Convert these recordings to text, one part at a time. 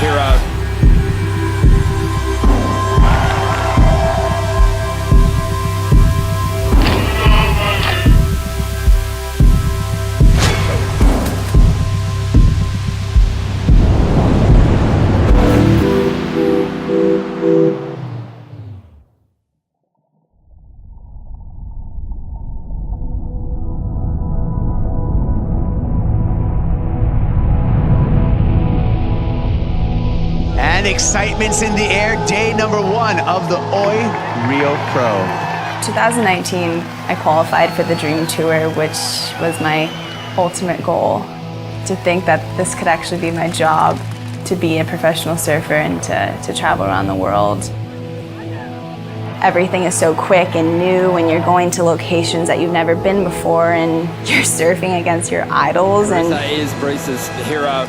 hero. Excitement's in the air, day number 1 of the Oi Rio Pro. 2019, I qualified for the Dream Tour, which was my ultimate goal. To think that this could actually be my job, to be a professional surfer and to travel around the world. Everything is so quick and new when you're going to locations that you've never been before and you're surfing against your idols. And That is Bruce's hero.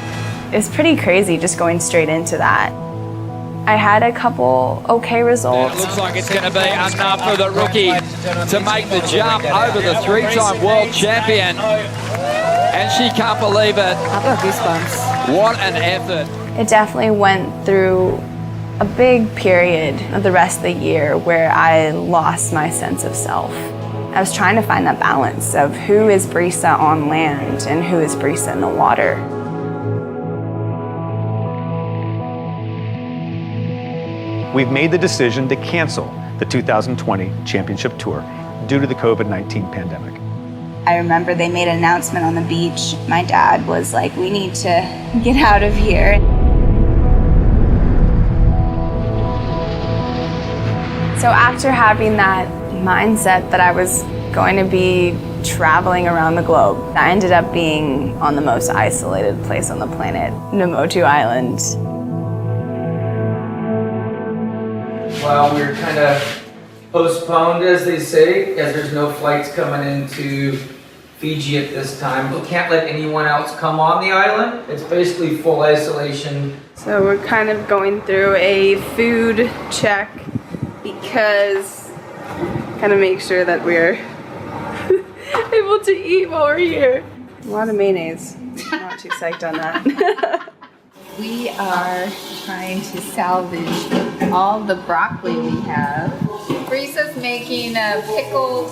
it's pretty crazy just going straight into that. I had a couple okay results. It looks like it's going to be enough for the rookie to make the jump over the 3-time world champion. And she can't believe it. I've got goosebumps. What an effort. It definitely went through a big period of the rest of the year where I lost my sense of self. I was trying to find that balance of who is Brisa on land and who is Brisa in the water. We've made the decision to cancel the 2020 Championship Tour due to the COVID-19 pandemic. I remember they made an announcement on the beach. My dad was like, we need to get out of here. So after having that mindset that I was going to be traveling around the globe, I ended up being on the most isolated place on the planet, Namotu Island. Well, we're kind of postponed, as they say, as there's no flights coming into Fiji at this time. We can't let anyone else come on the island. It's basically full isolation. So we're kind of going through a food check because kind of make sure that we're able to eat while we're here. A lot of mayonnaise. I'm not too psyched on that. We are trying to salvage all the broccoli we have. Brisa's making a pickled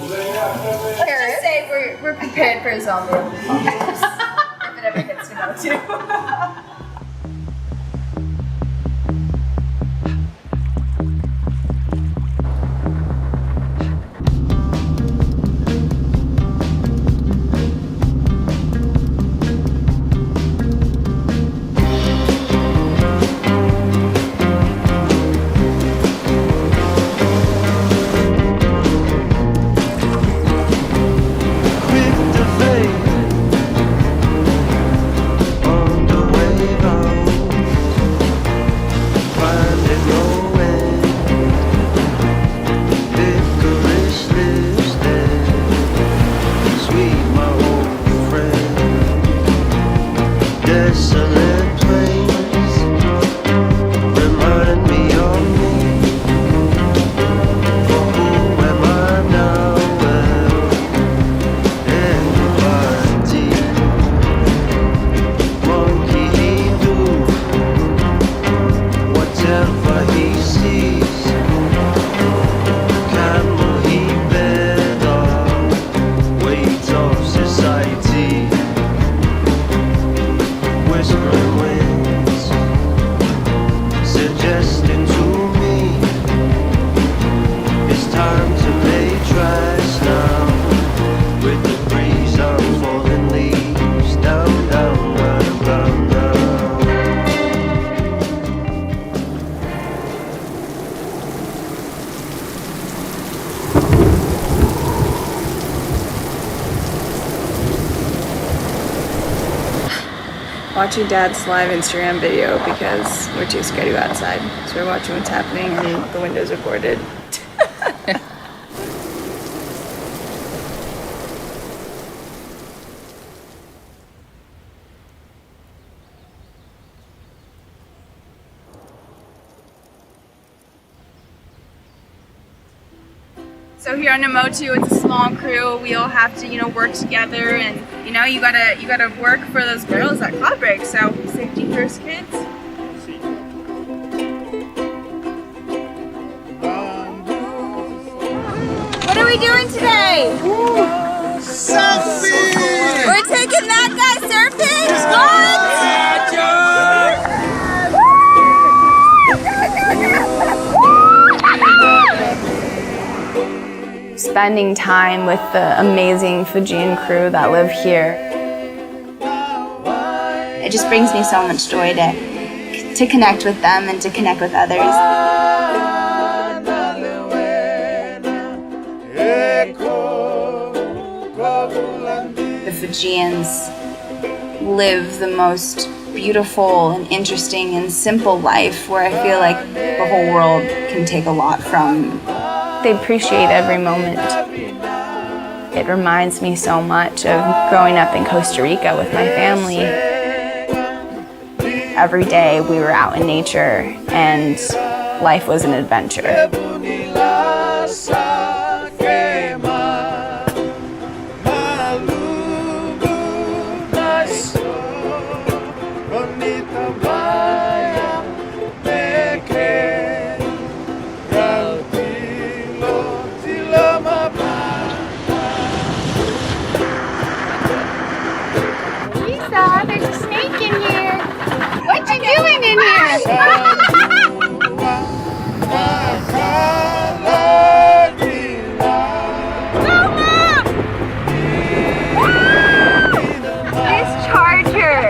carrot. Let's just say we're prepared for a zombie apocalypse if it ever gets to know too. Watching Dad's live Instagram video because we're too scared to go outside. So we're watching what's happening and the windows are boarded. So here on Namotu, it's a small crew. We all have to, work together, and you gotta work for those girls at Cloud Break. So safety first, kids. we doing today? Surfing! We're taking that guy surfing? What? Spending time with the amazing Fijian crew that live here. It just brings me so much joy to connect with them and to connect with others. The Fijians live the most beautiful and interesting and simple life where I feel like the whole world can take a lot from. They appreciate every moment. It reminds me so much of growing up in Costa Rica with my family. Every day we were out in nature and life was an adventure. There's a snake in here. What you doing in here? This charger.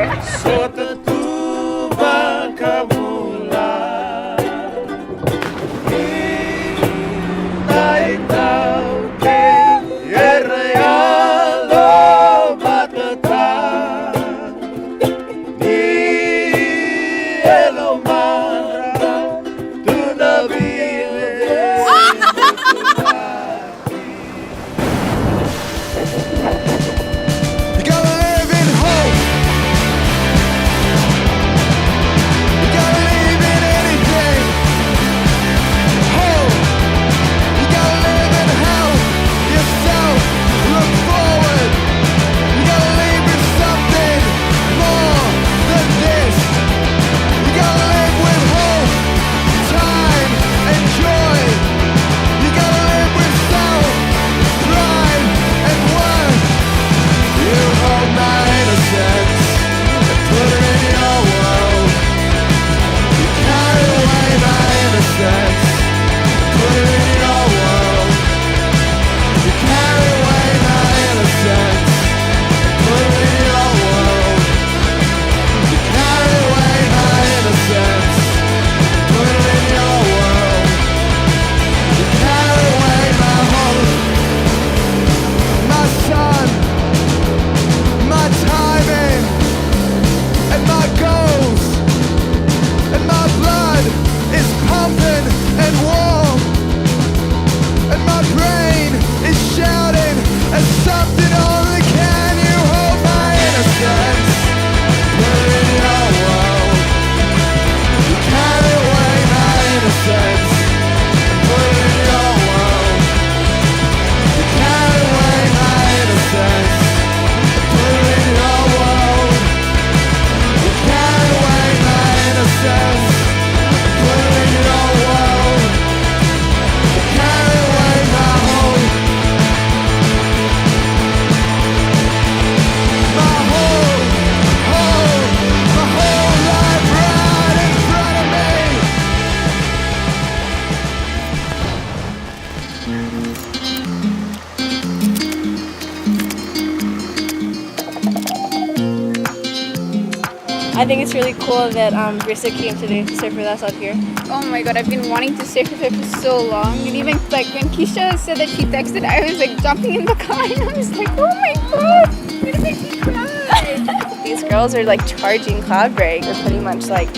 I think it's really cool that Brisa came today to surf with us out here. Oh my god, I've been wanting to surf with her for so long. And even like when Keisha said that she texted, I was like jumping in the car and I was like, oh my god, I'm gonna make me cry. These girls are like charging Cloudbreak. They're pretty much like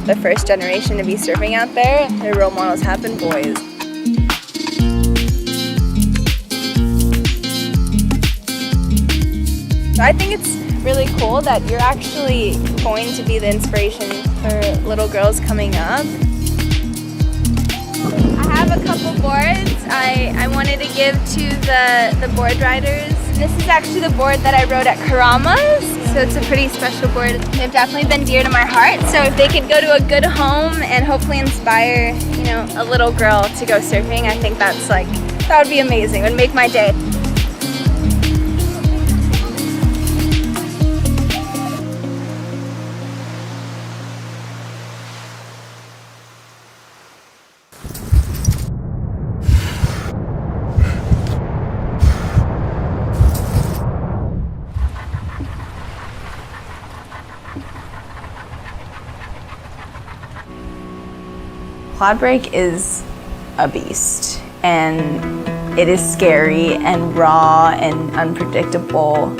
the first generation to be surfing out there. Their role models have been boys. So I think it's really cool that you're actually going to be the inspiration for little girls coming up. I have a couple boards I wanted to give to the board riders. This is actually the board that I rode at Karama's, so it's a pretty special board. They've definitely been dear to my heart, so if they could go to a good home and hopefully inspire, you know, a little girl to go surfing, I think that's like That would be amazing. It would make my day. Cloud break is a beast, and it is scary and raw and unpredictable.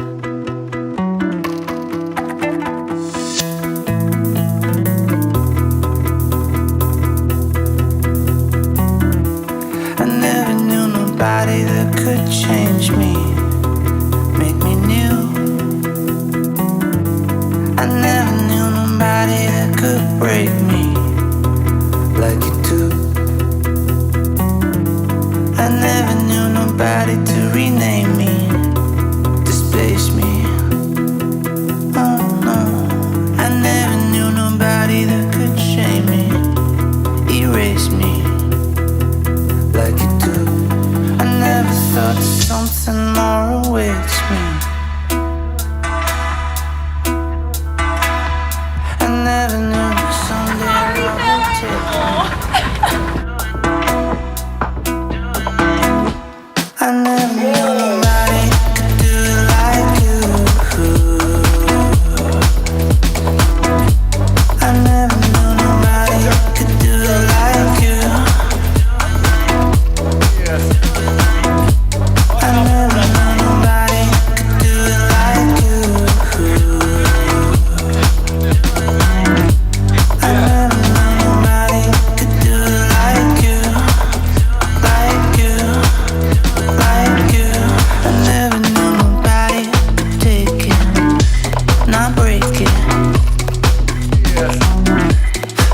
I never knew nobody that could change me, make me new. I never knew nobody that could break me like you do. I never knew nobody to rename me, displace me. Oh no, I never knew nobody that could shame me, erase me like you do. I never thought something more awaits me. I never knew someday I would take me. I never knew nobody could do it like you. I never knew nobody could do it like you. I never knew nobody could do it like you. I never knew nobody could do it like you, like you, like you. I never knew nobody could take it, not break it.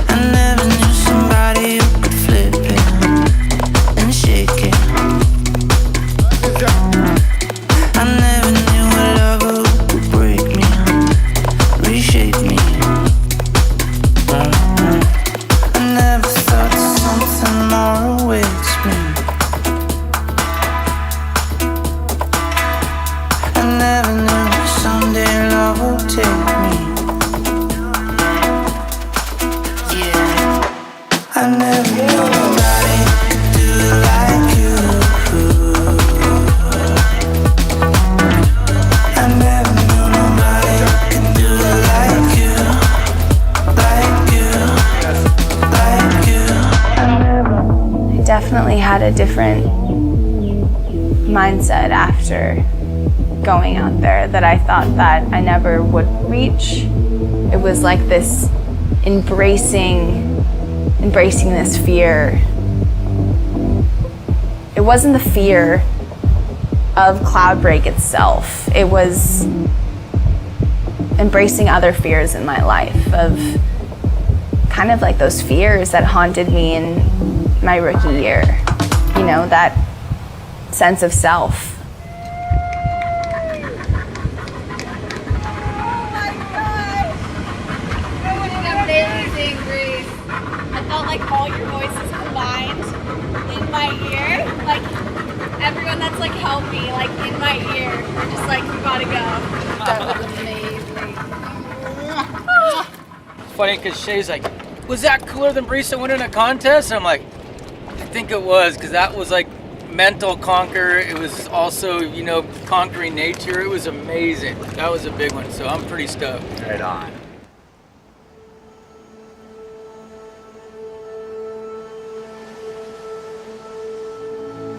I never knew somebody who could flip it and shake it. I never knew a lover who could break me, reshape me. I never thought something more awaits me. I never knew someday love will take me. Yeah, I never knew nobody could do it like you. I never knew nobody could do it like you, like you, like you. I never. I definitely had a different mindset after going out there that I thought that I never would reach. It was like this embracing this fear. It wasn't the fear of cloud break itself. It was embracing other fears in my life, of kind of like those fears that haunted me in my rookie year. You know, that sense of self. Amazing, Grace. I felt like all your voices combined in my ear. Like everyone that's like helped me, like in my ear. We're just like, you gotta go. That was amazing. It's funny because Shay's like, was that cooler than Brisa winning a contest? And I'm like, I think it was, because that was like mental conquer. It was also, you know, conquering nature. It was amazing. That was a big one, so I'm pretty stoked. Right on.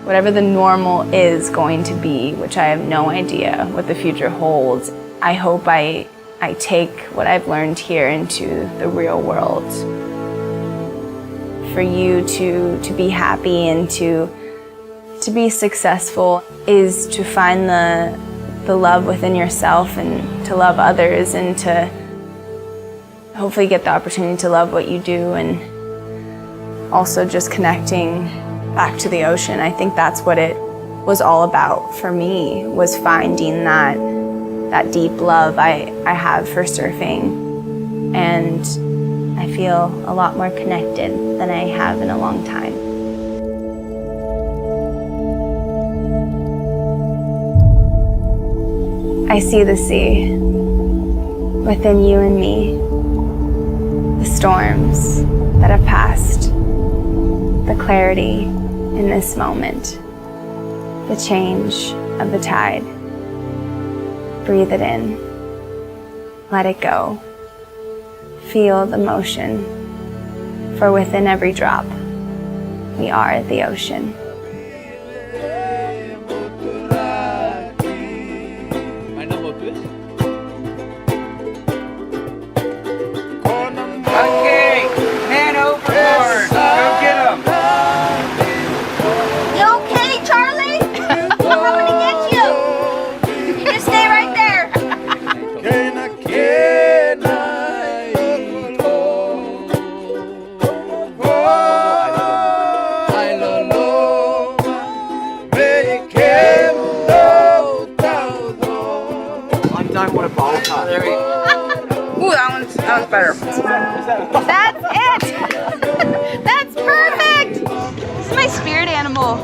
Whatever the normal is going to be, which I have no idea what the future holds, I hope I take what I've learned here into the real world. For you to be happy and to be successful is to find the love within yourself and to love others and to hopefully get the opportunity to love what you do, and also just connecting back to the ocean. I think that's what it was all about for me, was finding that deep love I have for surfing, and I feel a lot more connected than I have in a long time. I see the sea within you and me, the storms that have passed, the clarity in this moment, the change of the tide. Breathe it in, let it go. Feel the motion, for within every drop, we are the ocean. Okay, man overboard. Go get him. You okay, Charlie? I'm coming to get you. You just stay right there. Ooh, that one's better. That's it. That's perfect. This is my spirit animal.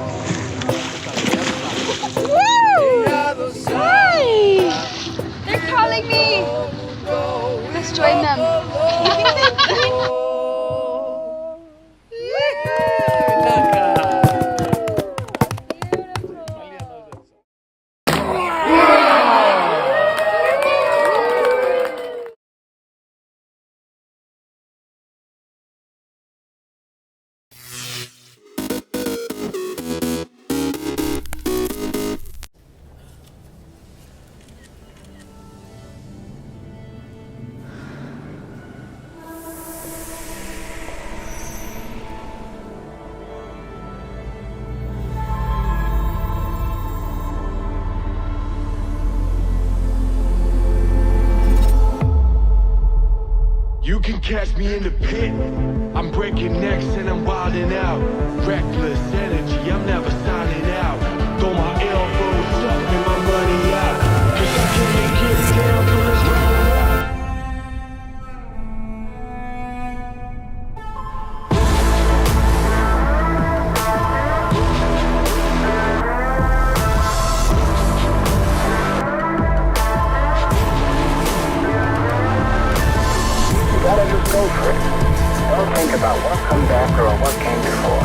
Woo! Hi. They're calling me. Let's join them. You can catch me in the pit. I'm breaking necks and I'm wilding out. Reckless energy, I'm never signing out. Throw my elbows up and my money out. 'Cause I can't get down to this road. Gotta just go for it. Don't think about what comes after or what came before.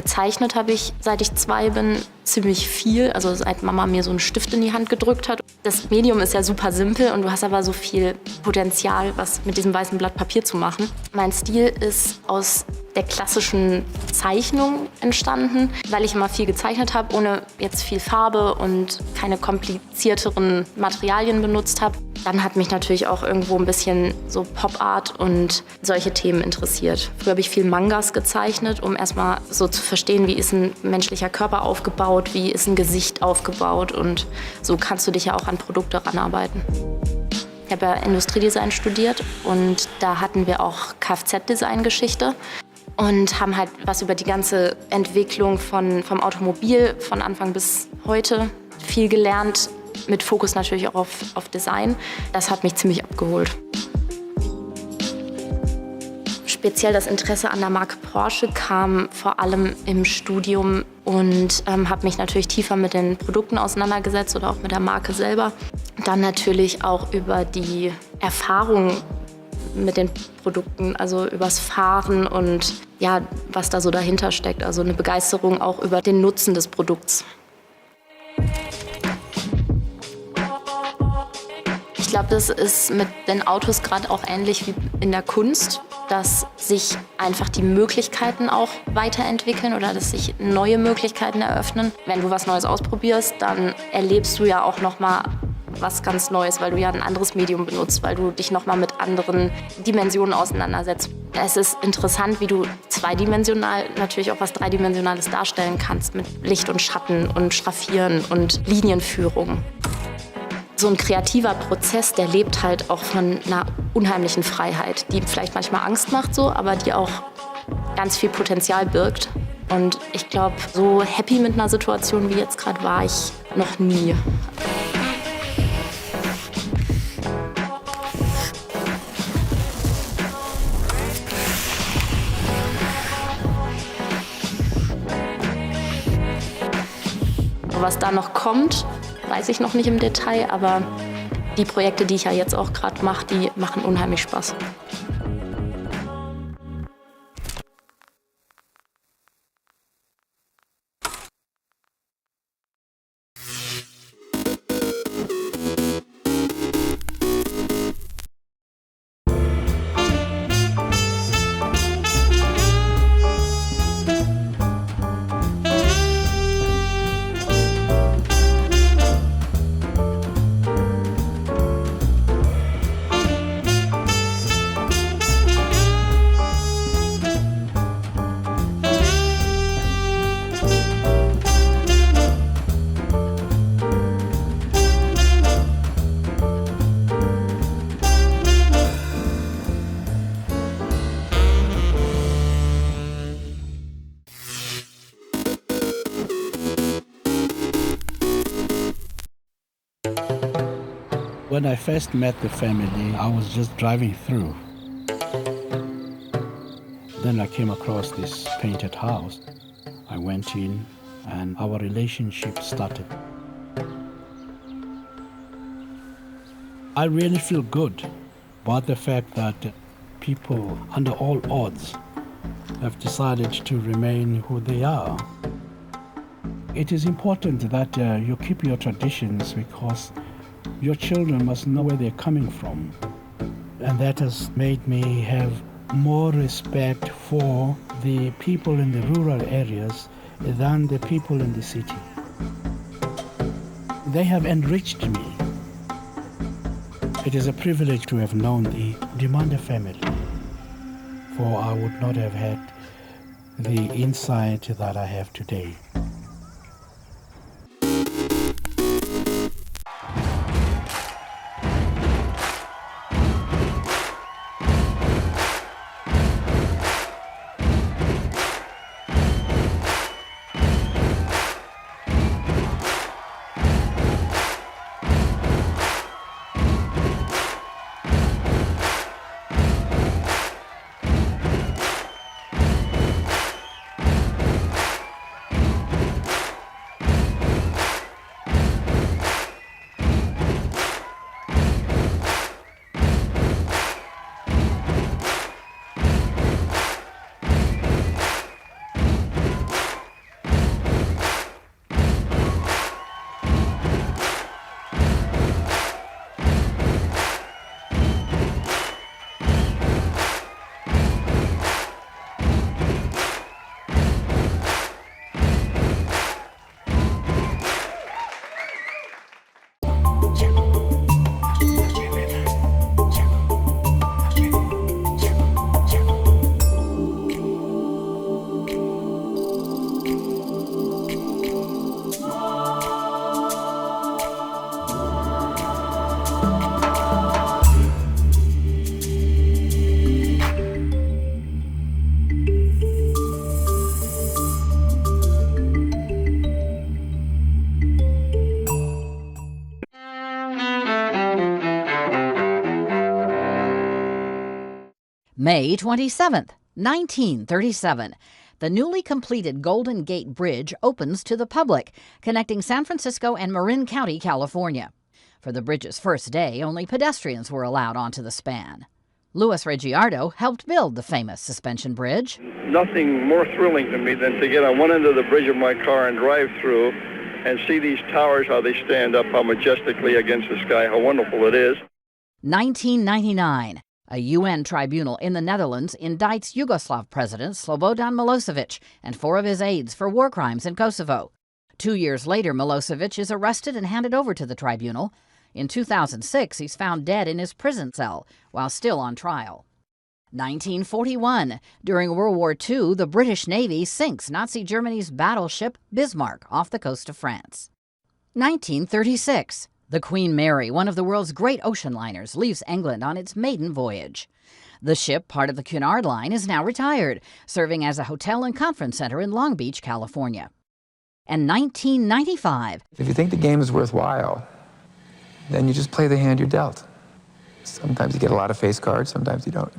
Gezeichnet habe ich, seit ich 2 bin, ziemlich viel. Also seit Mama mir so einen Stift in die Hand gedrückt hat. Das Medium ist ja super simpel und du hast aber so viel Potenzial, was mit diesem weißen Blatt Papier zu machen. Mein Stil ist aus der klassischen Zeichnung entstanden, weil ich immer viel gezeichnet habe, ohne jetzt viel Farbe und keine komplizierteren Materialien benutzt habe. Dann hat mich natürlich auch irgendwo ein bisschen so Pop-Art und solche Themen interessiert. Früher habe ich viel Mangas gezeichnet, um erstmal so zu verstehen, wie ist ein menschlicher Körper aufgebaut, wie ist ein Gesicht aufgebaut und so kannst du dich ja auch an Produkte ranarbeiten. Ich habe ja Industriedesign studiert und da hatten wir auch Kfz-Design-Geschichte und haben halt was über die ganze Entwicklung vom Automobil von Anfang bis heute viel gelernt, mit Fokus natürlich auch auf Design. Das hat mich ziemlich abgeholt. Speziell das Interesse an der Marke Porsche kam vor allem im Studium und habe mich natürlich tiefer mit den Produkten auseinandergesetzt oder auch mit der Marke selber. Dann natürlich auch über die Erfahrung mit den Produkten, also übers Fahren und ja, was da so dahinter steckt. Also eine Begeisterung auch über den Nutzen des Produkts. Ich glaube, das ist mit den Autos gerade auch ähnlich wie in der Kunst, dass sich einfach die Möglichkeiten auch weiterentwickeln oder dass sich neue Möglichkeiten eröffnen. Wenn du was Neues ausprobierst, dann erlebst du ja auch noch mal was ganz Neues, weil du ja ein anderes Medium benutzt, weil du dich noch mal mit anderen Dimensionen auseinandersetzt. Es ist interessant, wie du zweidimensional natürlich auch was Dreidimensionales darstellen kannst mit Licht und Schatten und Schraffieren und Linienführung. So ein kreativer Prozess, der lebt halt auch von einer unheimlichen Freiheit, die vielleicht manchmal Angst macht, so, aber die auch ganz viel Potenzial birgt. Und ich glaube, so happy mit einer Situation wie jetzt gerade war ich noch nie. Was da noch kommt, weiß ich noch nicht im Detail, aber die Projekte, die ich ja jetzt auch gerade mache, die machen unheimlich Spaß. When I first met the family, I was just driving through. Then I came across this painted house. I went in and our relationship started. I really feel good about the fact that people, under all odds, have decided to remain who they are. It is important that you keep your traditions because your children must know where they're coming from. And that has made me have more respect for the people in the rural areas than the people in the city. They have enriched me. It is a privilege to have known the Demanda family, for I would not have had the insight that I have today. May 27th, 1937. The newly completed Golden Gate Bridge opens to the public, connecting San Francisco and Marin County, California. For the bridge's first day, only pedestrians were allowed onto the span. Louis Reggiardo helped build the famous suspension bridge. Nothing more thrilling to me than to get on one end of the bridge of my car and drive through and see these towers, how they stand up, how majestically against the sky, how wonderful it is. 1999. A UN tribunal in the Netherlands indicts Yugoslav President Slobodan Milosevic and 4 of his aides for war crimes in Kosovo. 2 years later, Milosevic is arrested and handed over to the tribunal. In 2006, he's found dead in his prison cell while still on trial. 1941. During World War II, the British Navy sinks Nazi Germany's battleship Bismarck off the coast of France. 1936. The Queen Mary, one of the world's great ocean liners, leaves England on its maiden voyage. The ship, part of the Cunard Line, is now retired, serving as a hotel and conference center in Long Beach, California. And 1995. If you think the game is worthwhile, then you just play the hand you're dealt. Sometimes you get a lot of face cards, sometimes you don't.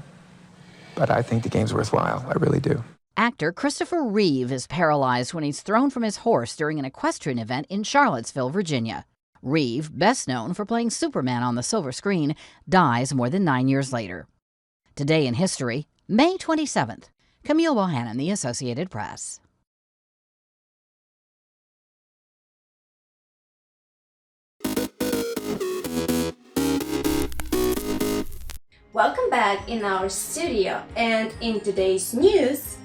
But I think the game's worthwhile, I really do. Actor Christopher Reeve is paralyzed when he's thrown from his horse during an equestrian event in Charlottesville, Virginia. Reeve, best known for playing Superman on the silver screen, dies more than 9 years later. Today in history, May 27th. Camille Bohannon, The Associated Press. Welcome back in our studio, and in today's news,